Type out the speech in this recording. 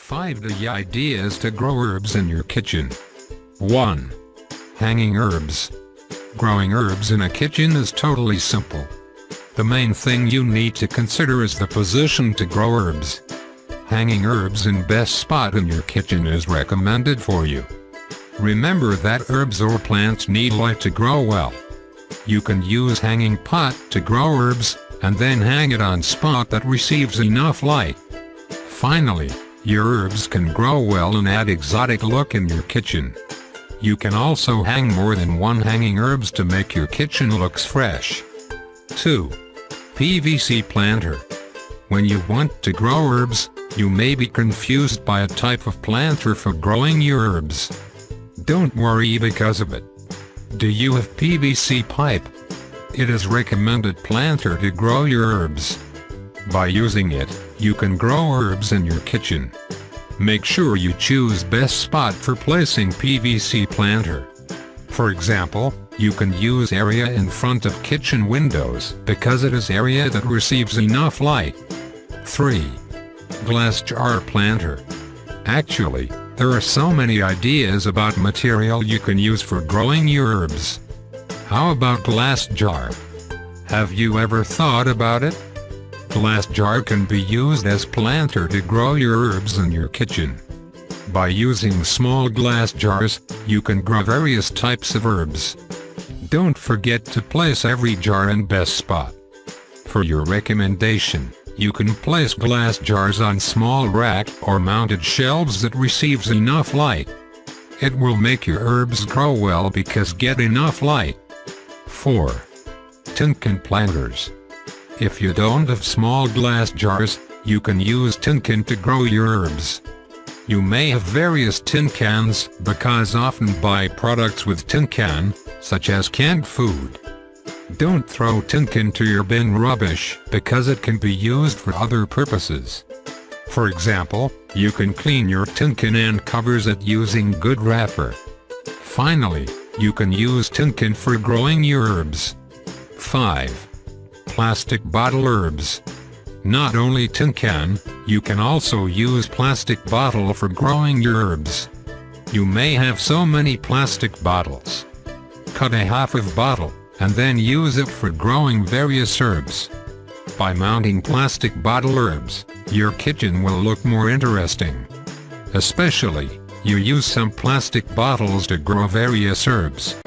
5 DIY ideas to grow herbs in your kitchen. 1. Hanging herbs. Growing herbs in a kitchen is totally simple. The main thing you need to consider is the position to grow herbs. Hanging herbs in best spot in your kitchen is recommended for you. Remember that herbs or plants need light to grow well. You can use hanging pot to grow herbs, and then hang it on spot that receives enough light. Finally, your herbs can grow well and add exotic look in your kitchen. You can also hang more than one hanging herbs to make your kitchen looks fresh. 2. PVC Planter. When you want to grow herbs, you may be confused by a type of planter for growing your herbs. Don't worry because of it. Do you have PVC pipe? It is recommended planter to grow your herbs. By using it, you can grow herbs in your kitchen. Make sure you choose best spot for placing PVC planter. For example, you can use area in front of kitchen windows because it is area that receives enough light. 3. Glass jar planter. Actually, there are so many ideas about material you can use for growing your herbs. How about glass jar? Have you ever thought about it? Glass jar can be used as planter to grow your herbs in your kitchen. By using small glass jars, you can grow various types of herbs. Don't forget to place every jar in best spot. For your recommendation, you can place glass jars on small rack or mounted shelves that receives enough light. It will make your herbs grow well because get enough light. 4. Tin can planters. If you don't have small glass jars, you can use tin can to grow your herbs. You may have various tin cans because often buy products with tin can, such as canned food. Don't throw tin can to your bin rubbish because it can be used for other purposes. For example, you can clean your tin can and covers it using good wrapper. Finally, you can use tin can for growing your herbs. 5. Plastic bottle herbs. Not only tin can, you can also use plastic bottle for growing your herbs. You may have so many plastic bottles. Cut a half of bottle, and then use it for growing various herbs. By mounting plastic bottle herbs, your kitchen will look more interesting. Especially, you use some plastic bottles to grow various herbs.